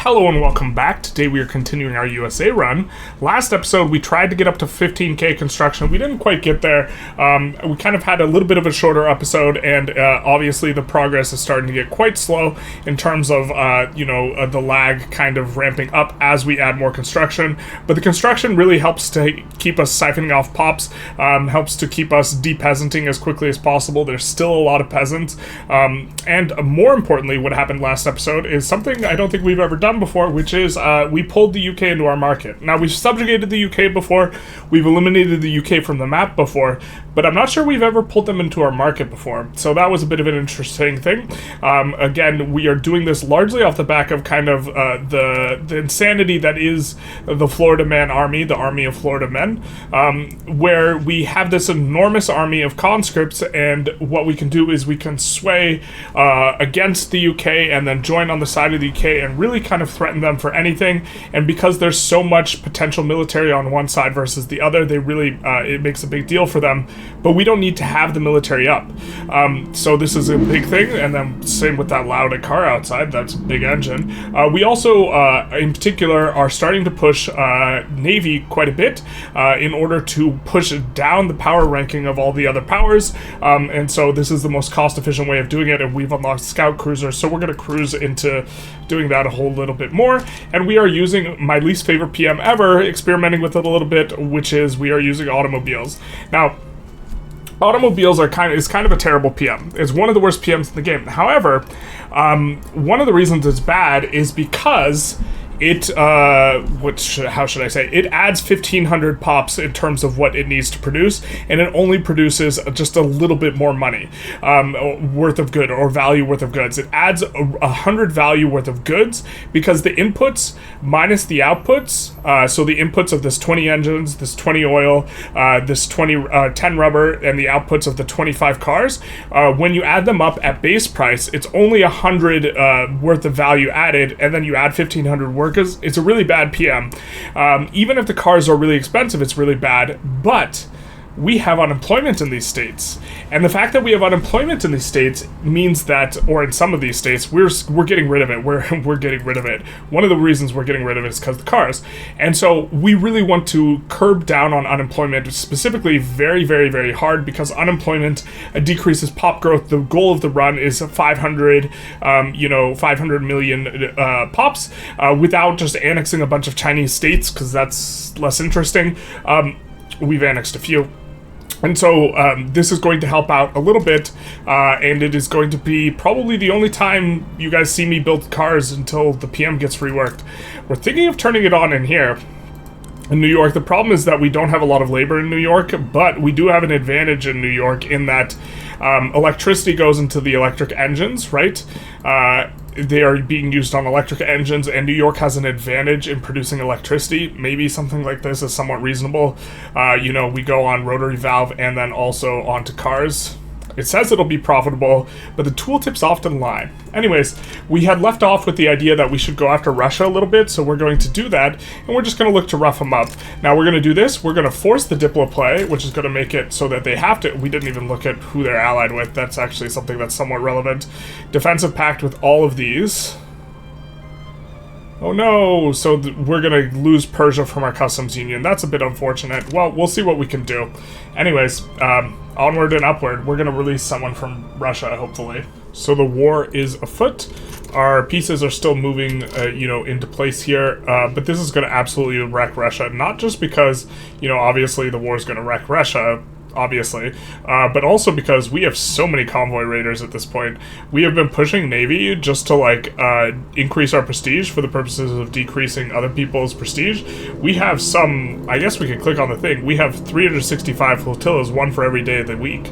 Hello and welcome back. Today we are continuing our USA run. Last episode we tried to get up to 15k construction. We didn't quite get there. We kind of had a little bit of a shorter episode, and obviously the progress is starting to get quite slow in terms of the lag kind of ramping up as we add more construction. But the construction really helps to keep us siphoning off pops, helps to keep us de-peasanting as quickly as possible. There's still a lot of peasants, and more importantly, what happened last episode is something I don't think we've ever done before, which is we pulled the UK into our market. Now, we've subjugated the UK before, we've eliminated the UK from the map before, but I'm not sure we've ever pulled them into our market before. So that was a bit of an interesting thing. Again, we are doing this largely off the back of kind of the insanity that is the Florida Man Army, the Army of Florida Men, where we have this enormous army of conscripts, and what we can do is we can sway against the UK and then join on the side of the UK and really kind of threaten them for anything. And because there's so much potential military on one side versus the other, they really it makes a big deal for them. But we don't need to have the military up. So this is a big thing, and then same with that loud car outside, that's a big engine. We also, in particular, are starting to push Navy quite a bit in order to push down the power ranking of all the other powers, and so this is the most cost-efficient way of doing it, and we've unlocked scout cruisers, so we're going to cruise into doing that a whole little bit more. And we are using my least favorite PM ever, experimenting with it a little bit, which is we are using automobiles. Now, automobiles are kind of a terrible PM. It's one of the worst PMs in the game. However, one of the reasons it's bad is because it, how should I say, it adds 1,500 pops in terms of what it needs to produce, and it only produces just a little bit more money worth of good, or value worth of goods. It adds 100 value worth of goods because the inputs minus the outputs, so the inputs of this 20 engines, this 20 oil, this 10 rubber, and the outputs of the 25 cars, when you add them up at base price, it's only 100 worth of value added, and then you add 1,500 workers. It's a really bad PM. Even if the cars are really expensive, it's really bad, but we have unemployment in these states. And the fact that we have unemployment in these states means that, or in some of these states, we're getting rid of it. We're getting rid of it. One of the reasons we're getting rid of it is because of the cars. And so we really want to curb down on unemployment, specifically very, very, very hard, because unemployment decreases pop growth. The goal of the run is 500 million pops, without just annexing a bunch of Chinese states, because that's less interesting. We've annexed a few. And so this is going to help out a little bit, and it is going to be probably the only time you guys see me build cars until the PM gets reworked. We're thinking of turning it on in here in New York. The problem is that we don't have a lot of labor in New York, but we do have an advantage in New York in that electricity goes into the electric engines, right? They are being used on electric engines, and New York has an advantage in producing electricity. Maybe something like this is somewhat reasonable. We go on rotary valve and then also onto cars. It says it'll be profitable, but the tooltips often lie. Anyways, we had left off with the idea that we should go after Russia a little bit, so we're going to do that, and we're just going to look to rough them up. Now, we're going to do this. We're going to force the Diplo play, which is going to make it so that they have to... We didn't even look at who they're allied with. That's actually something that's somewhat relevant. Defensive pact with all of these. Oh no, so we're going to lose Persia from our customs union. That's a bit unfortunate. Well, we'll see what we can do. Anyways, onward and upward. We're going to release someone from Russia, hopefully. So the war is afoot. Our pieces are still moving, into place here, but this is going to absolutely wreck Russia. Not just because, obviously the war is going to wreck Russia, obviously, but also because we have so many convoy raiders at this point. We have been pushing Navy just to, increase our prestige for the purposes of decreasing other people's prestige. We have some, I guess we could click on the thing, we have 365 flotillas, one for every day of the week,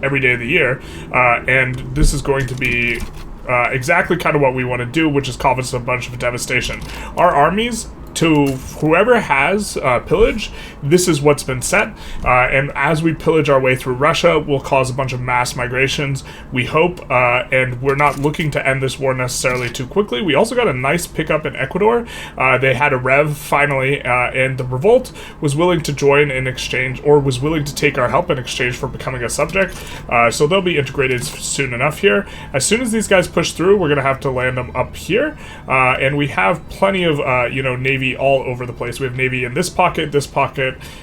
every day of the year, and this is going to be exactly kind of what we want to do, which is cause a bunch of devastation. Our armies to whoever has pillage, this is what's been set. And as we pillage our way through Russia, we'll cause a bunch of mass migrations, we hope. And we're not looking to end this war necessarily too quickly. We also got a nice pickup in Ecuador. They had a rev finally, and the revolt was willing to join in exchange, or was willing to take our help in exchange for becoming a subject. So they'll be integrated soon enough here. As soon as these guys push through, we're going to have to land them up here. And we have plenty of, navy all over the place. We have navy in this pocket,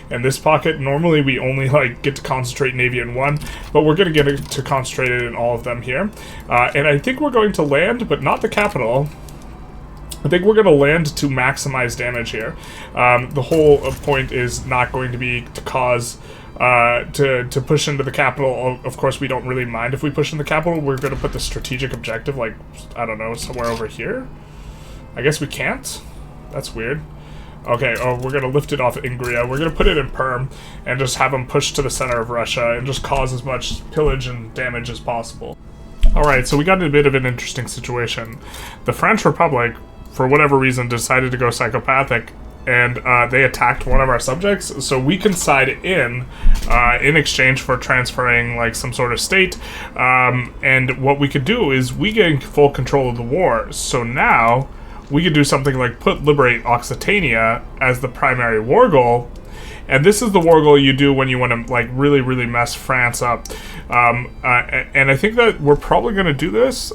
and this pocket. Normally we only get to concentrate navy in one, but we're going to get it to concentrate it in all of them here. And I think we're going to land, but not the capital. I think we're going to land to maximize damage here. The whole point is not going to be to cause to push into the capital. Of course, we don't really mind if we push in the capital. We're going to put the strategic objective, I don't know, somewhere over here. I guess we can't. That's weird. Okay, we're going to lift it off Ingria. We're going to put it in Perm and just have them push to the center of Russia and just cause as much pillage and damage as possible. Alright, so we got in a bit of an interesting situation. The French Republic, for whatever reason, decided to go psychopathic, and they attacked one of our subjects, so we can side in exchange for transferring some sort of state. And what we could do is we gain full control of the war. So now we could do something like liberate Occitania as the primary war goal. And this is the war goal you do when you want to really, really mess France up. And I think that we're probably going to do this.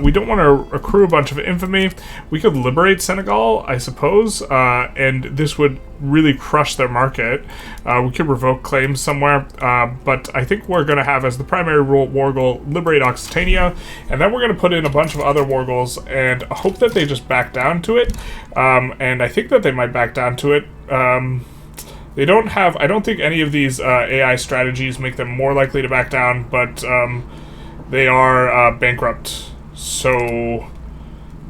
We don't want to accrue a bunch of infamy. We could liberate Senegal, I suppose, and this would really crush their market. We could revoke claims somewhere, but I think we're going to have as the primary war goal, liberate Occitania, and then we're going to put in a bunch of other war goals and hope that they just back down to it. And I think that they might back down to it. They don't have, I don't think any of these AI strategies make them more likely to back down, but they are bankrupt. So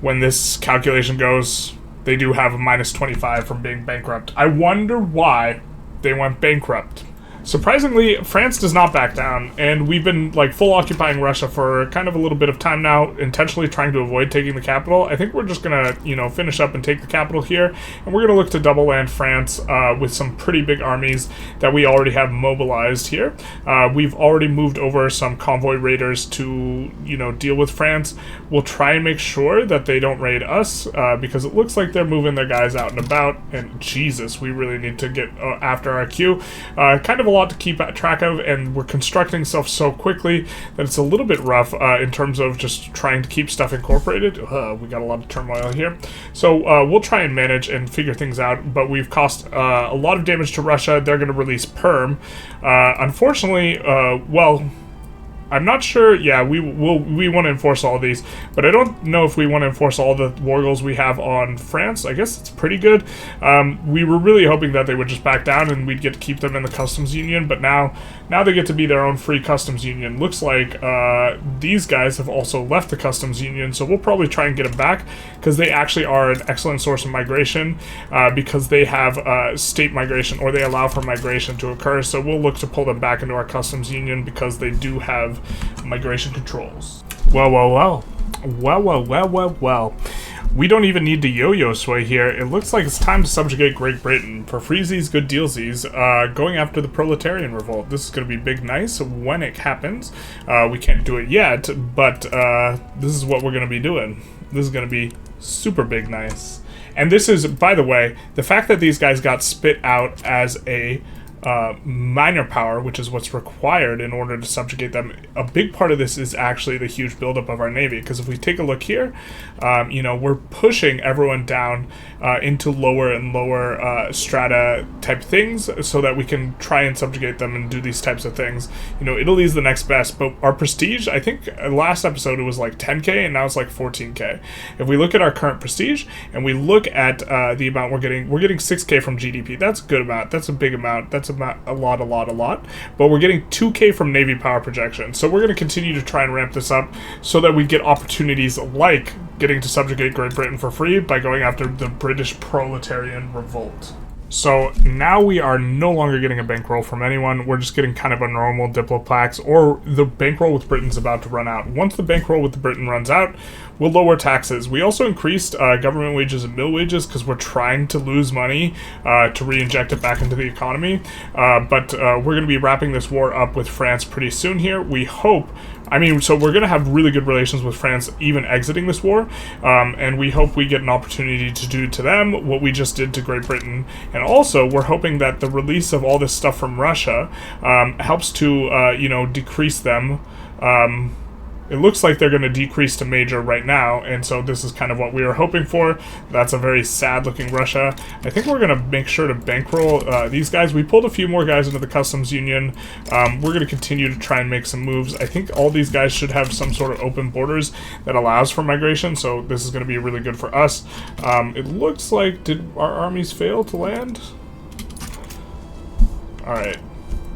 when this calculation goes, they do have a minus 25 from being bankrupt. I wonder why they went bankrupt. Surprisingly, France does not back down, and we've been full occupying Russia for kind of a little bit of time now, intentionally trying to avoid taking the capital. I think we're just gonna, finish up and take the capital here, and we're gonna look to double land France with some pretty big armies that we already have mobilized here. We've already moved over some convoy raiders to, deal with France. We'll try and make sure that they don't raid us, because it looks like they're moving their guys out and about, and Jesus, we really need to get after our queue. Kind of a lot to keep track of, and we're constructing stuff so quickly that it's a little bit rough in terms of just trying to keep stuff incorporated. We got a lot of turmoil here, so we'll try and manage and figure things out, but we've caused a lot of damage to Russia. They're going to release Perm. Unfortunately, I'm not sure. Yeah, we want to enforce all of these, but I don't know if we want to enforce all the war goals we have on France. I guess it's pretty good. We were really hoping that they would just back down and we'd get to keep them in the customs union, but now they get to be their own free customs union. Looks like these guys have also left the customs union, so we'll probably try and get them back, because they actually are an excellent source of migration, because they have state migration, or they allow for migration to occur, so we'll look to pull them back into our customs union because they do have migration controls. Well. We don't even need to yo-yo sway here. It looks like it's time to subjugate Great Britain. For freezies, good dealsies, going after the proletarian revolt. This is going to be big nice when it happens. We can't do it yet, but this is what we're going to be doing. This is going to be super big nice. And this is, by the way, the fact that these guys got spit out as a minor power, which is what's required in order to subjugate them. A big part of this is actually the huge buildup of our navy, because if we take a look here, we're pushing everyone down into lower and lower strata type things, so that we can try and subjugate them and do these types of things. Italy's the next best, but our prestige, I think last episode it was 10k, and now it's 14k. If we look at our current prestige and we look at the amount we're getting 6k from GDP. That's a good amount. That's a big amount. That's about a lot, but we're getting 2k from Navy power projection, so we're going to continue to try and ramp this up so that we get opportunities like getting to subjugate Great Britain for free by going after the British proletarian revolt. So now we are no longer getting a bankroll from anyone. We're just getting kind of a normal Diplopax, or the bankroll with Britain's about to run out. Once the bankroll with Britain runs out, we'll lower taxes. We also increased government wages and mill wages because we're trying to lose money to re-inject it back into the economy. But we're going to be wrapping this war up with France pretty soon here. We hope. So we're going to have really good relations with France even exiting this war, and we hope we get an opportunity to do to them what we just did to Great Britain. And also, we're hoping that the release of all this stuff from Russia helps to, decrease them. It looks like they're going to decrease to major right now, and so this is kind of what we were hoping for. That's a very sad-looking Russia. I think we're going to make sure to bankroll these guys. We pulled a few more guys into the customs union. We're going to continue to try and make some moves. I think all these guys should have some sort of open borders that allows for migration, so this is going to be really good for us. It looks like, did our armies fail to land? Alright.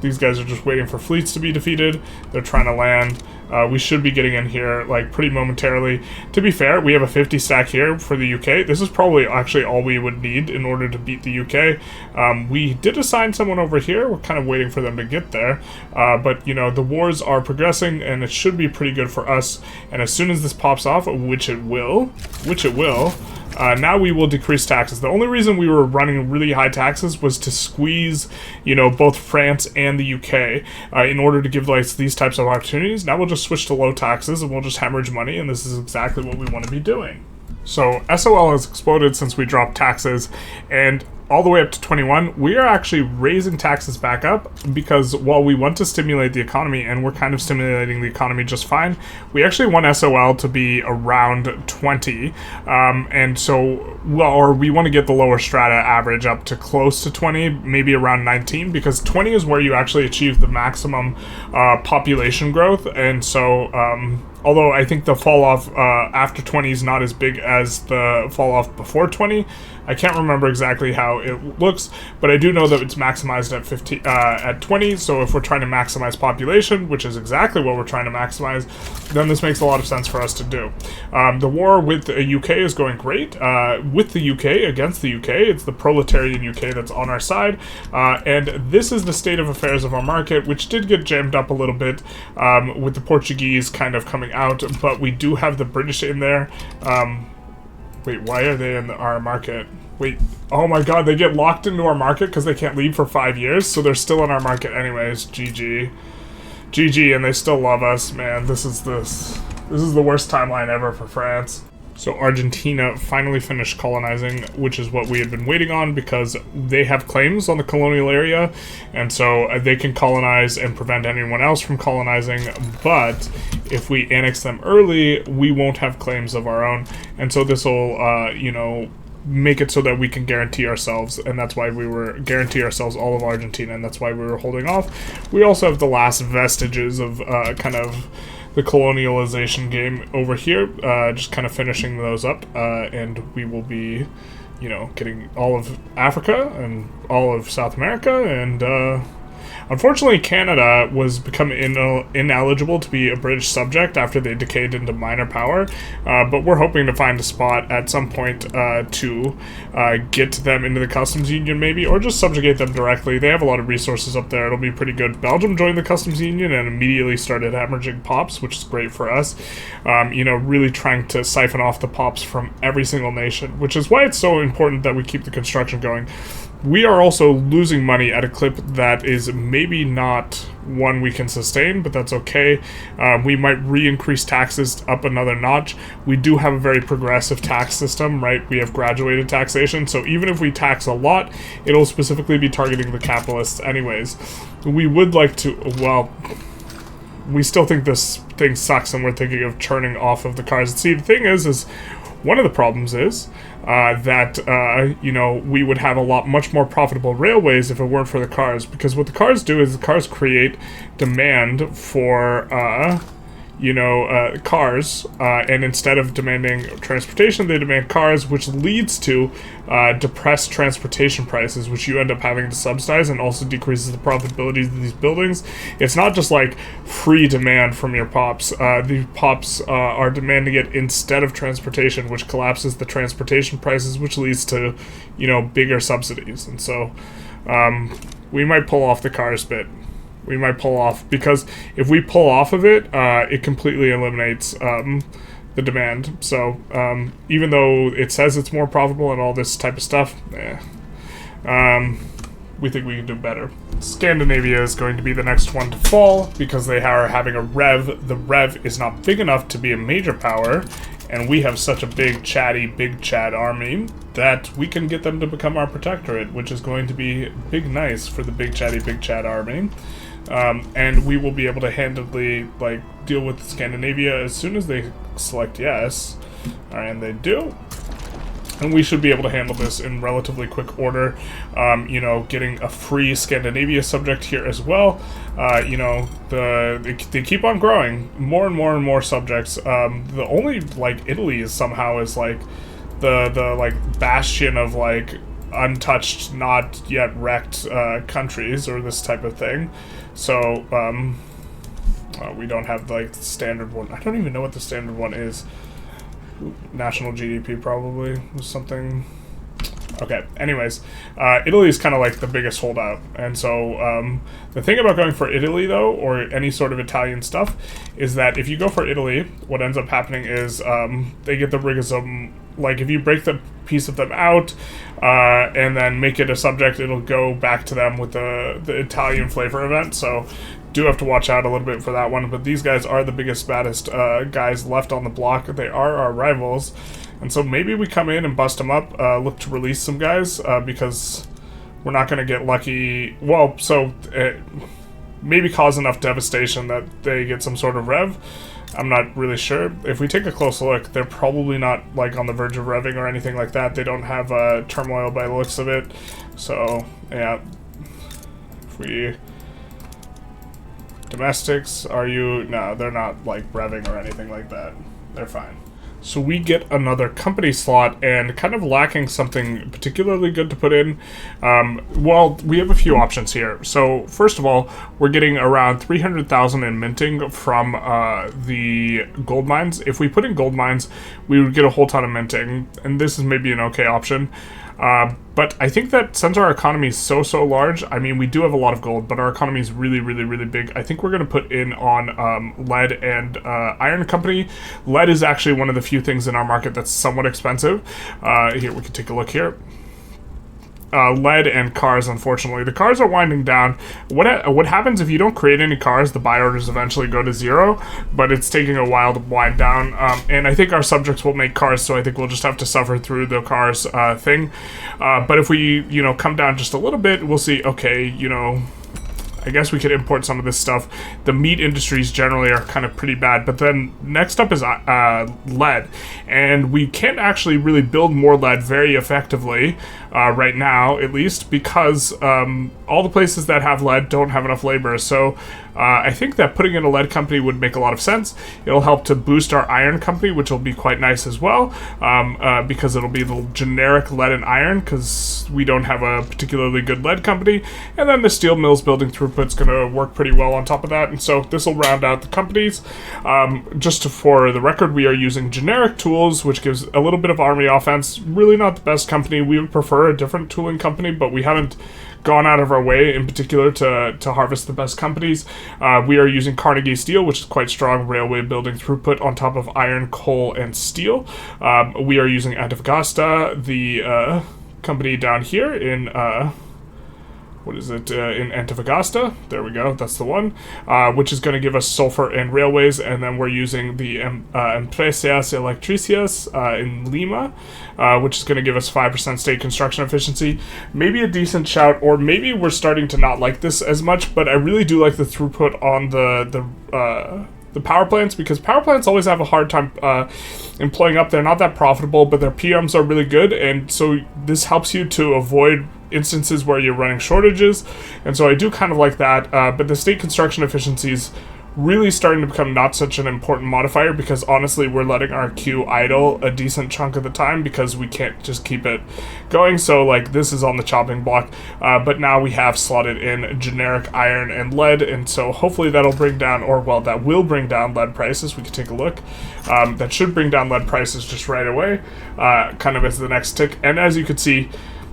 These guys are just waiting for fleets to be defeated. They're trying to land. We should be getting in here, pretty momentarily. To be fair, we have a 50 stack here for the UK. This is probably actually all we would need in order to beat the UK. We did assign someone over here. We're kind of waiting for them to get there. But, the wars are progressing, and it should be pretty good for us. And as soon as this pops off, which it will, now we will decrease taxes. The only reason we were running really high taxes was to squeeze, both France and the UK in order to give these types of opportunities. Now we'll just switch to low taxes and we'll just hemorrhage money, and this is exactly what we want to be doing. So SOL has exploded since we dropped taxes, and all the way up to 21, we are actually raising taxes back up because while we want to stimulate the economy, and we're kind of stimulating the economy just fine, we actually want SOL to be around 20. And so, or we want to get the lower strata average up to close to 20, maybe around 19, because 20 is where you actually achieve the maximum population growth. And so, although I think the fall off after 20 is not as big as the fall off before 20. I can't remember exactly how it looks, but I do know that it's maximized at 20. So if we're trying to maximize population, which is exactly what we're trying to maximize, then this makes a lot of sense for us to do. The war with the UK is going great. With the UK against the UK, it's the proletarian UK that's on our side, and this is the state of affairs of our market, which did get jammed up a little bit with the Portuguese kind of coming out, but we do have the British in there. Wait, why are they in our market? Wait, oh my god, they get locked into our market because they can't leave for 5 years, so they're still in our market anyways. GG. GG, and they still love us, man. This is the worst timeline ever for France. So Argentina finally finished colonizing, which is what we had been waiting on because they have claims on the colonial area, and so they can colonize and prevent anyone else from colonizing, but if we annex them early, we won't have claims of our own, and so this will, make it so that we can guarantee ourselves, and that's why we were guarantee ourselves all of Argentina, and that's why we were holding off. We also have the last vestiges of kind of the colonialization game over here, just kind of finishing those up, and we will be, getting all of Africa and all of South America, and unfortunately, Canada was become ineligible to be a British subject after they decayed into minor power, but we're hoping to find a spot at some point to get them into the customs union maybe, or just subjugate them directly. They have a lot of resources up there. It'll be pretty good. Belgium joined the customs union and immediately started hemorrhaging pops, which is great for us. Really trying to siphon off the pops from every single nation, which is why it's so important that we keep the construction going. We are also losing money at a clip that is maybe not one we can sustain, but that's okay. We might re-increase taxes up another notch. We do have a very progressive tax system, right? We have graduated taxation, so even if we tax a lot, it'll specifically be targeting the capitalists anyways. We would like to, we still think this thing sucks and we're thinking of churning off of the cars. See, the thing is one of the problems is that we would have much more profitable railways if it weren't for the cars, because what the cars do is the cars create demand for cars, and instead of demanding transportation, they demand cars, which leads to depressed transportation prices, which you end up having to subsidize, and also decreases the profitability of these buildings. It's not just like free demand from your pops. The pops are demanding it instead of transportation, which collapses the transportation prices, which leads to, bigger subsidies. And so we might pull off the cars bit. We might pull off, because if we pull off of it, it completely eliminates the demand. So even though it says it's more profitable and all this type of stuff, we think we can do better. Scandinavia is going to be the next one to fall because they are having a rev. The rev is not big enough to be a major power, and we have such a big Chad army that we can get them to become our protectorate, which is going to be nice for the big Chad army. And we will be able to handily deal with Scandinavia as soon as they select yes, and they do. And we should be able to handle this in relatively quick order. Getting a free Scandinavia subject here as well. They keep on growing, more and more subjects. The only Italy is somehow is the bastion of untouched, not yet wrecked countries or this type of thing. So we don't have the standard one. I don't even know what the standard one is. National GDP probably was something. Okay, anyways, Italy is kind of the biggest holdout, and so the thing about going for Italy though, or any sort of Italian stuff, is that if you go for Italy, what ends up happening is they get the rigorism. If you break the piece of them out and then make it a subject, it'll go back to them with the Italian flavor event. So do have to watch out a little bit for that one. But these guys are the biggest, baddest guys left on the block. They are our rivals. And so maybe we come in and bust them up, look to release some guys, because we're not going to get lucky. Well, so maybe cause enough devastation that they get some sort of rev. I'm not really sure. If we take a close look, they're probably not on the verge of revving or anything like that. They don't have turmoil by the looks of it. So, yeah. If we... Domestics, are you... No, they're not revving or anything like that. They're fine. So we get another company slot, and kind of lacking something particularly good to put in. Well, we have a few options here. So first of all, we're getting around 300,000 in minting from the gold mines. If we put in gold mines, we would get a whole ton of minting, and this is maybe an okay option. But I think that since our economy is so large, I mean, we do have a lot of gold, but our economy is really big. I think we're going to put in on lead and iron company. Lead is actually one of the few things in our market that's somewhat expensive. Here, we can take a look here. Lead and cars, unfortunately. The cars are winding down. What happens if you don't create any cars? The buy orders eventually go to zero, but it's taking a while to wind down. And I think our subjects will make cars, so I think we'll just have to suffer through the cars thing. But if we, come down just a little bit, we'll see, okay, I guess we could import some of this stuff. The meat industries generally are kind of pretty bad, but then next up is lead, and we can't actually really build more lead very effectively right now, at least, because all the places that have lead don't have enough labor. So I think that putting in a lead company would make a lot of sense. It'll help to boost our iron company, which will be quite nice as well, because it'll be the generic lead and iron, because we don't have a particularly good lead company. And then the steel mills building throughput's going to work pretty well on top of that. And so this will round out the companies. Just for the record, we are using generic tools, which gives a little bit of army offense. Really not the best company. We would prefer a different tooling company, but we haven't gone out of our way in particular to harvest the best companies. We are using Carnegie Steel, which is quite strong railway building throughput on top of iron, coal, and steel. We are using Antofagasta, the company down here in in Antofagasta. There we go, that's the one, which is going to give us sulfur and railways. And then we're using the Empresas Electricias in Lima, which is going to give us 5% state construction efficiency. Maybe a decent shout, or maybe we're starting to not like this as much, but I really do like the throughput on the power plants, because power plants always have a hard time employing up. They're not that profitable, but their PMs are really good, and so this helps you to avoid instances where you're running shortages, and so I do kind of like that. But the state construction efficiencies really starting to become not such an important modifier, because honestly we're letting our queue idle a decent chunk of the time because we can't just keep it going. So like this is on the chopping block, but now we have slotted in generic iron and lead, and so hopefully that'll bring down, or well, that will bring down lead prices. We can take a look. That should bring down lead prices just right away, kind of as the next tick. And as you can see,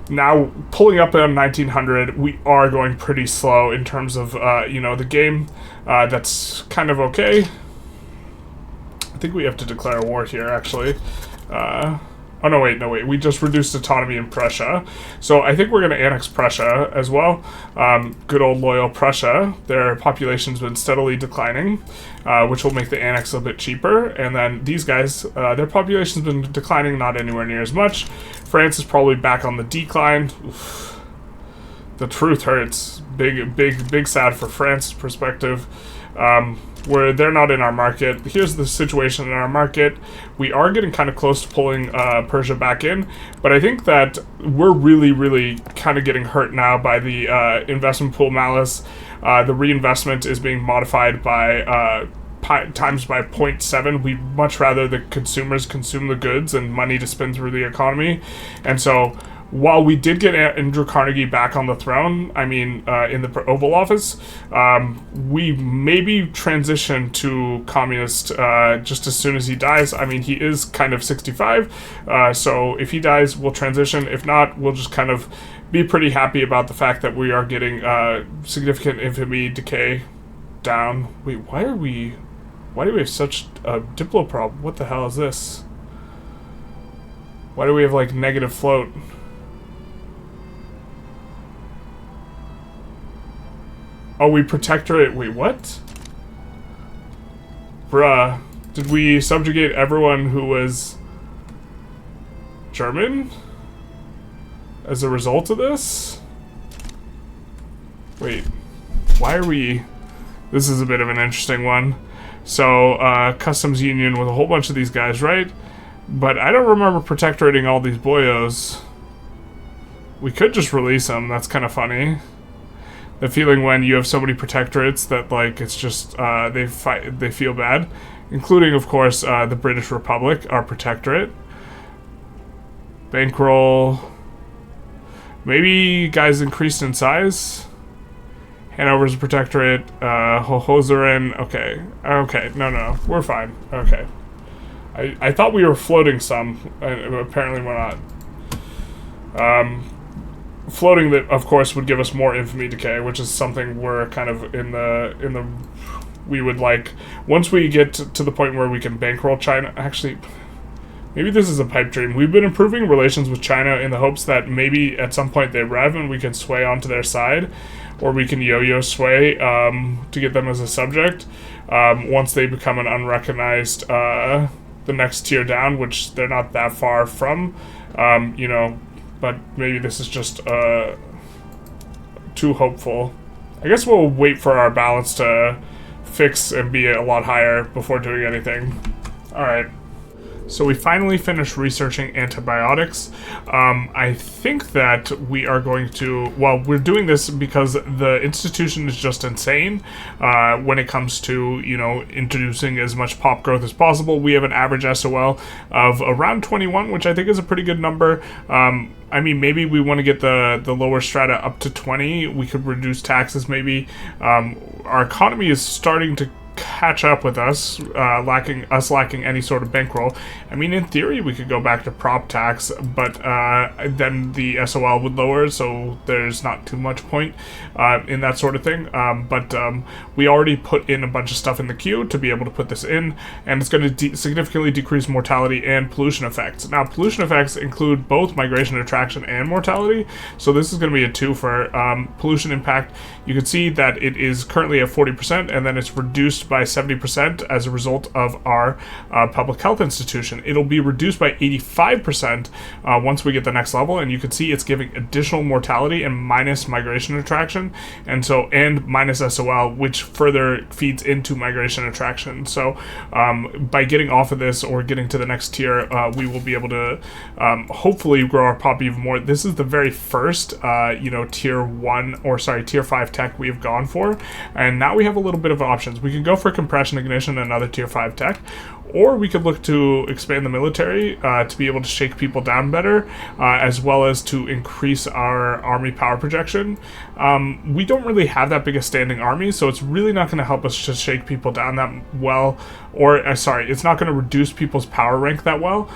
now pulling up on 1900, we are going pretty slow in terms of, the game. That's kind of okay. I think we have to declare a war here, actually. Oh, no, wait. We just reduced autonomy in Prussia. So I think we're going to annex Prussia as well. Good old loyal Prussia. Their population's been steadily declining, which will make the annex a bit cheaper. And then these guys, their population's been declining, not anywhere near as much. France is probably back on the decline. Oof. The truth hurts. Big sad for France's perspective. Where they're not in our market. Here's the situation in our market. We are getting kind of close to pulling Persia back in, but I think that we're really kind of getting hurt now by the investment pool malice. The reinvestment is being modified by times by 0.7. We'd much rather the consumers consume the goods and money to spend through the economy. And so while we did get Andrew Carnegie back on the throne, I mean, in the Oval Office, we maybe transition to communist just as soon as he dies. I mean, he is kind of 65, so if he dies, we'll transition. If not, we'll just kind of be pretty happy about the fact that we are getting significant infamy decay down. Wait, why do we have such a diplo problem? What the hell is this? Why do we have, like, negative float? Oh, we protectorate. Wait, what? Bruh. Did we subjugate everyone who was German as a result of this? Wait. Why are we... This is a bit of an interesting one. So, customs union with a whole bunch of these guys, right? But I don't remember protectorating all these boyos. We could just release them. That's kind of funny. The feeling when you have so many protectorates that, like, it's just, they feel bad. Including, of course, the British Republic, our protectorate. Bankroll. Maybe guys increased in size. Hanover's a protectorate. Hohenzollern. Okay, no, we're fine. Okay. I thought we were floating some, apparently we're not. Floating that, of course, would give us more infamy decay, which is something we're kind of we would like. Once we get to the point where we can bankroll China, actually, maybe this is a pipe dream. We've been improving relations with China in the hopes that maybe at some point they rev and we can sway onto their side, or we can yo-yo sway to get them as a subject once they become an unrecognized, the next tier down, which they're not that far from, but maybe this is just too hopeful. I guess we'll wait for our balance to fix and be a lot higher before doing anything. Alright. So we finally finished researching antibiotics. I think that we are going to... Well, we're doing this because the institution is just insane when it comes to, introducing as much pop growth as possible. We have an average SOL of around 21, which I think is a pretty good number. I mean, maybe we want to get the lower strata up to 20. We could reduce taxes, maybe. Our economy is starting to catch up with us, lacking any sort of bankroll. I mean, in theory, we could go back to prop tax, but then the SOL would lower, so there's not too much point in that sort of thing. But we already put in a bunch of stuff in the queue to be able to put this in, and it's going to significantly decrease mortality and pollution effects. Now, pollution effects include both migration attraction and mortality, so this is going to be a 2 for pollution impact. You can see that it is currently at 40%, and then it's reduced by 70% as a result of our public health institution. It'll be reduced by 85% once we get the next level, and you can see it's giving additional mortality and minus migration attraction, and minus SOL, which further feeds into migration attraction. So by getting off of this or getting to the next tier, we will be able to hopefully grow our pop even more. This is the very first tier 5 tech we have gone for, and now we have a little bit of options. We can go for compression ignition and another tier 5 tech, or we could look to expand the military to be able to shake people down better, as well as to increase our army power projection. We don't really have that big a standing army, so it's really not going to help us to shake people down that well, it's not going to reduce people's power rank that well.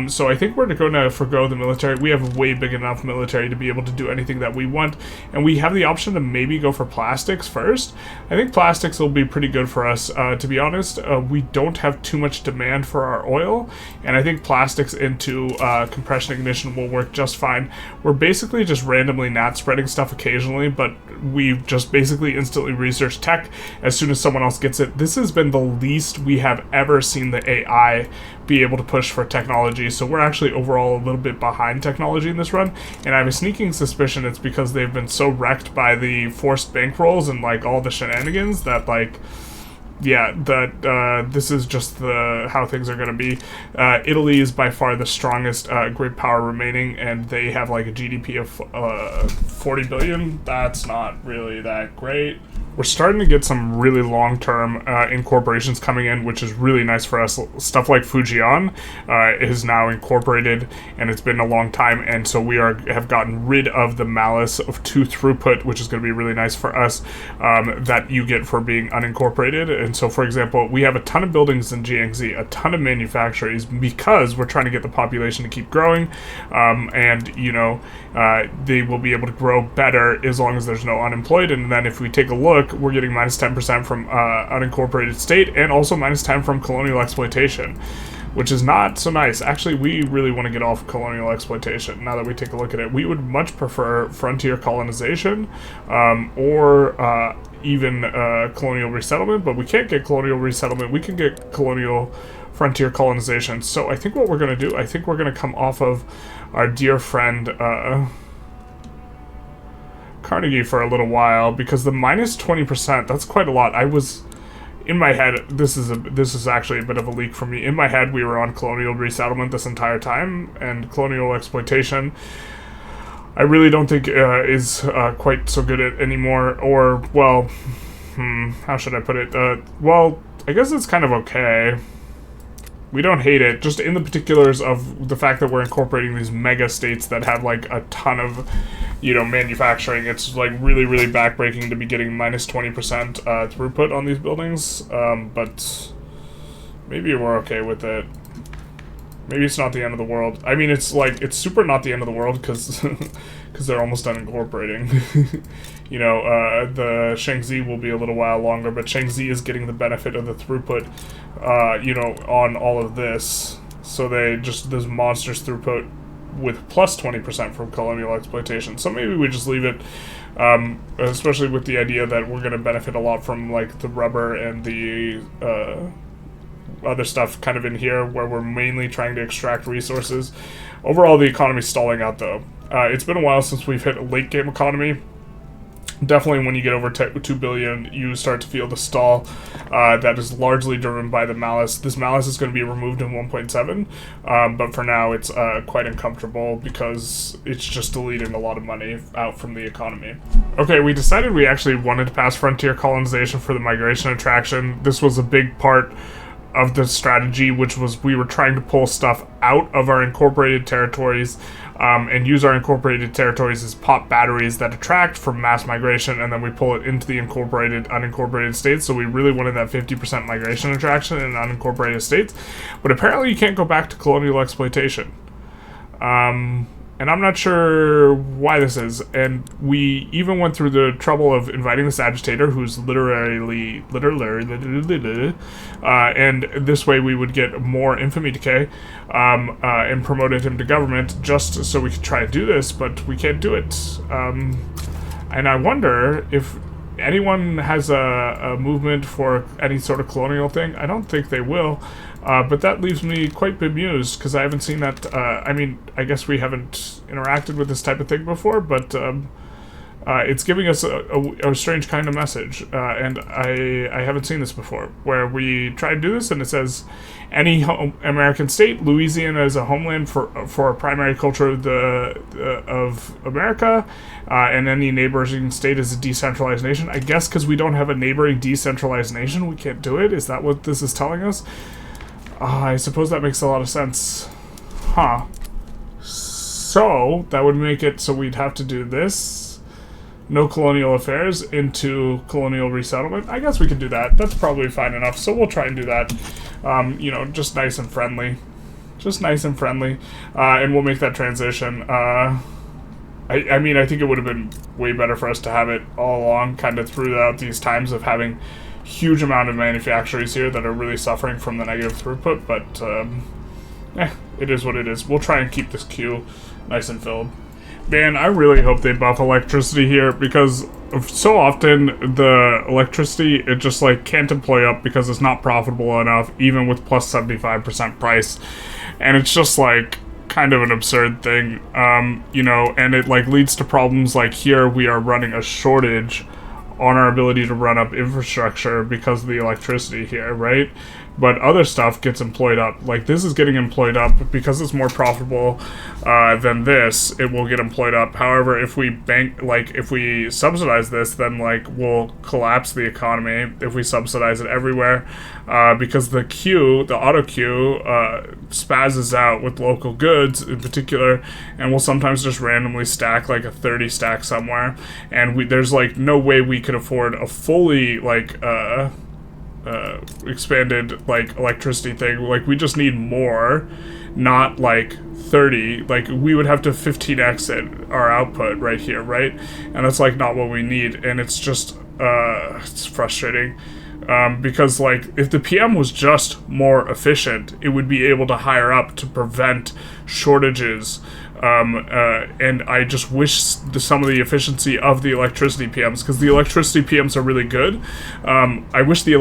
So I think we're going to forgo the military. We have a way big enough military to be able to do anything that we want, and we have the option to maybe go for plastics first. I think plastics will be pretty good for us, to be honest. We don't have too much demand for our oil, and I think plastics into compression ignition will work just fine. We're basically just randomly not spreading stuff occasionally, but we've just basically instantly researched tech as soon as someone else gets it. This has been the least we have ever seen the AI be able to push for technology, so we're actually overall a little bit behind technology in this run, and I have a sneaking suspicion it's because they've been so wrecked by the forced bankrolls and like all the shenanigans that this is just how things are going to be. Italy is by far the strongest great power remaining, and they have like a GDP of 40 billion. That's not really that great. We're starting to get some really long-term incorporations coming in, which is really nice for us. Stuff like Fujian is now incorporated, and it's been a long time, and so we have gotten rid of the malice of 2 throughput, which is going to be really nice for us, that you get for being unincorporated. And so, for example, we have a ton of buildings in Jiangxi, a ton of manufactories, because we're trying to get the population to keep growing, and they will be able to grow better as long as there's no unemployed. And then if we take a look, we're getting minus 10% from unincorporated state, and also minus 10 from colonial exploitation, which is not so nice. Actually, we really want to get off colonial exploitation. Now that we take a look at it, we would much prefer frontier colonization, or even colonial resettlement, but we can't get colonial resettlement. We can get colonial frontier colonization. So I think what we're going to do, I think we're going to come off of our dear friend Carnegie for a little while, because the minus 20%, that's quite a lot. I was in my head, this is actually a bit of a leak from me. In my head, we were on colonial resettlement this entire time, and colonial exploitation I really don't think is quite so good at anymore. Or, well, how should I put it? Well, I guess it's kind of okay. We don't hate it, just in the particulars of the fact that we're incorporating these mega states that have like a ton of, manufacturing. It's like really, really backbreaking to be getting minus 20% throughput on these buildings, but maybe we're okay with it. Maybe it's not the end of the world. I mean, it's super not the end of the world because they're almost done incorporating. The Shangzi will be a little while longer, but Shangzi is getting the benefit of the throughput, on all of this. So there's monstrous throughput with plus 20% from colonial exploitation. So maybe we just leave it, especially with the idea that we're going to benefit a lot from like the rubber and the other stuff kind of in here, where we're mainly trying to extract resources. Overall, the economy's stalling out, though. It's been a while since we've hit a late-game economy. Definitely when you get over 2 billion, you start to feel the stall that is largely driven by the malice. This malice is going to be removed in 1.7, but for now it's quite uncomfortable because it's just deleting a lot of money out from the economy. Okay, we decided we actually wanted to pass frontier colonization for the migration attraction. This was a big part of the strategy, which was we were trying to pull stuff out of our incorporated territories and use our incorporated territories as pop batteries that attract from mass migration, and then we pull it into the unincorporated states. So we really wanted that 50% migration attraction in unincorporated states, but apparently you can't go back to colonial exploitation. And I'm not sure why this is. And we even went through the trouble of inviting this agitator, who's literally, and this way we would get more infamy decay, and promoted him to government just so we could try to do this, but we can't do it. And I wonder if anyone has a movement for any sort of colonial thing, I don't think they will. But that leaves me quite bemused, because I haven't seen that. I mean, I guess we haven't interacted with this type of thing before, but it's giving us a strange kind of message, and I haven't seen this before, where we try to do this, and it says, any American state, Louisiana is a homeland for a primary culture of America, and any neighboring state is a decentralized nation. I guess because we don't have a neighboring decentralized nation, we can't do it? Is that what this is telling us? I suppose that makes a lot of sense. Huh. So, that would make it so we'd have to do this. No colonial affairs into colonial resettlement. I guess we could do that. That's probably fine enough. So we'll try and do that. You know, just nice and friendly. Just nice and friendly. And we'll make that transition. I mean, I think it would have been way better for us to have it all along, kind of throughout these times of having huge amount of manufacturers here that are really suffering from the negative throughput. But, it is what it is. We'll try and keep this queue nice and filled. Man, I really hope they buff electricity here, because so often the electricity, it just like can't employ up because it's not profitable enough, even with plus 75% price. And it's just like kind of an absurd thing, you know, and it like leads to problems like here we are running a shortage on our ability to run up infrastructure because of the electricity here, right? But other stuff gets employed up. Like, this is getting employed up because it's more profitable than this. It will get employed up. However, if we if we subsidize this, then, like, we'll collapse the economy if we subsidize it everywhere. Because the queue, the auto queue, spazzes out with local goods in particular, and we'll sometimes just randomly stack, like, a 30 stack somewhere. And there's, like, no way we could afford a fully, like, expanded like electricity thing. Like, we just need more, not like 30. Like, we would have to 15x our output right here, right? And that's like not what we need, and it's just it's frustrating. Because like if the PM was just more efficient, it would be able to hire up to prevent shortages. And I just wish some of the efficiency of the electricity PMs, because the electricity PMs are really good. I wish the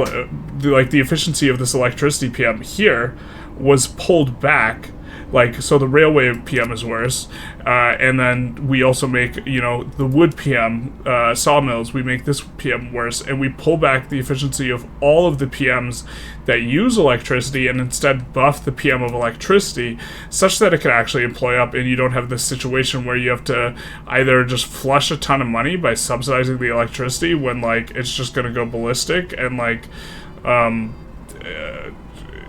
efficiency of this electricity PM here was pulled back. Like, so the railway PM is worse, and then we also make, you know, the wood PM, sawmills, we make this PM worse, and we pull back the efficiency of all of the PMs that use electricity and instead buff the PM of electricity such that it can actually employ up, and you don't have this situation where you have to either just flush a ton of money by subsidizing the electricity when, like, it's just gonna go ballistic and, like,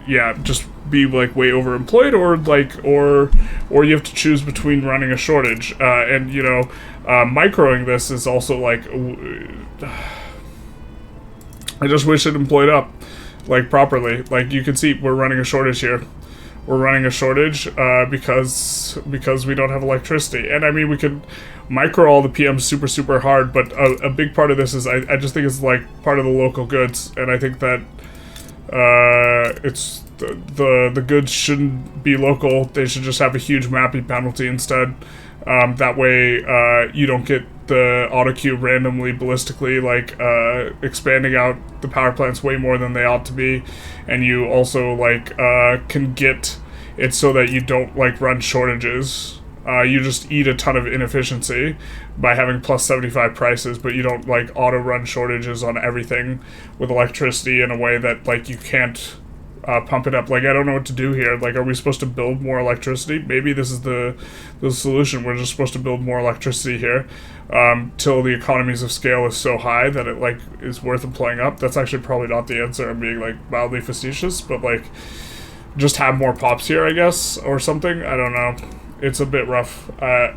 yeah, just be like way overemployed, or you have to choose between running a shortage, and you know, microing this is also like, I just wish it employed up like properly. Like, you can see we're running a shortage here. We're running a shortage because we don't have electricity. And I mean, we could micro all the PMs super hard, but a big part of this is I just think it's like part of the local goods, and I think that it's the goods shouldn't be local. They should just have a huge mapping penalty instead. That way you don't get the auto queue randomly ballistically like expanding out the power plants way more than they ought to be, and you also like can get it so that you don't like run shortages. You just eat a ton of inefficiency by having plus 75 prices, but you don't like auto run shortages on everything with electricity in a way that like you can't pump it up. Like, I don't know what to do here. Like, are we supposed to build more electricity? Maybe this is the solution. We're just supposed to build more electricity here till the economies of scale is so high that it like is worth employing up. That's actually probably not the answer. I'm being like mildly facetious, but like just have more pops here, I guess, or something. I don't know. It's a bit rough. I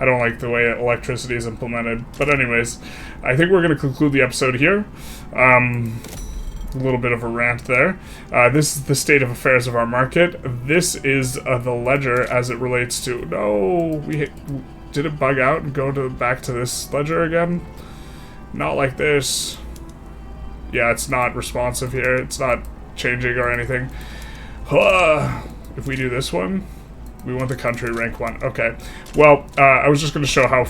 don't like the way electricity is implemented. But anyways, I think we're going to conclude the episode here. A little bit of a rant there. This is the state of affairs of our market. This is the ledger as it relates to... No, did it bug out and go back to this ledger again? Not like this. Yeah, it's not responsive here. It's not changing or anything. If we do this one... We want the country rank 1. Okay. Well, I was just going to show how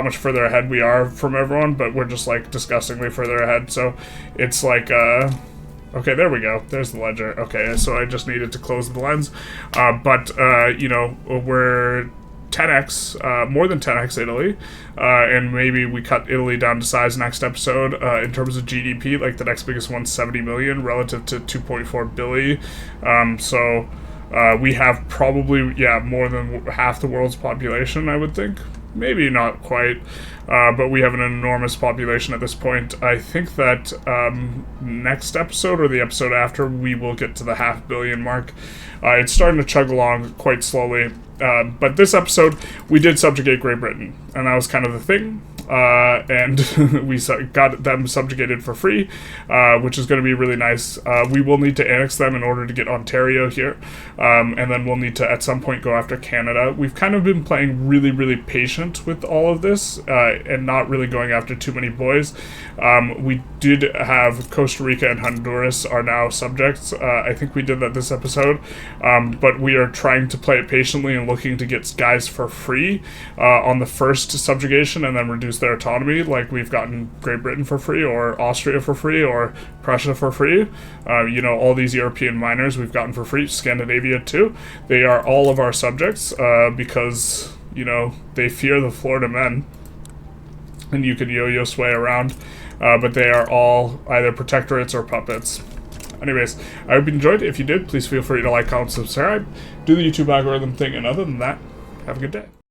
much further ahead we are from everyone, but we're just like disgustingly further ahead. So it's like, okay, there we go. There's the ledger. Okay, so I just needed to close the lens. You know, we're 10x, more than 10x Italy, and maybe we cut Italy down to size next episode. In terms of GDP, like the next biggest one's 70 million relative to 2.4 billion. We have probably, yeah, more than half the world's population, I would think. Maybe not quite, but we have an enormous population at this point. I think that next episode or the episode after, we will get to the 500 million mark. It's starting to chug along quite slowly, but this episode, we did subjugate Great Britain, and that was kind of the thing. And we got them subjugated for free, which is going to be really nice. We will need to annex them in order to get Ontario here, and then we'll need to at some point go after Canada. We've kind of been playing really, really patient with all of this, and not really going after too many boys. We did have Costa Rica and Honduras are now subjects. I think we did that this episode, but we are trying to play it patiently and looking to get guys for free on the first subjugation, and then reduce their autonomy, like we've gotten Great Britain for free, or Austria for free, or Prussia for free. You know, all these European miners we've gotten for free, Scandinavia too. They are all of our subjects, because, you know, they fear the Florida men, and you can yo-yo sway around, but they are all either protectorates or puppets. Anyways, I hope you enjoyed. If you did, please feel free to like, comment, subscribe, do the YouTube algorithm thing, and other than that, have a good day.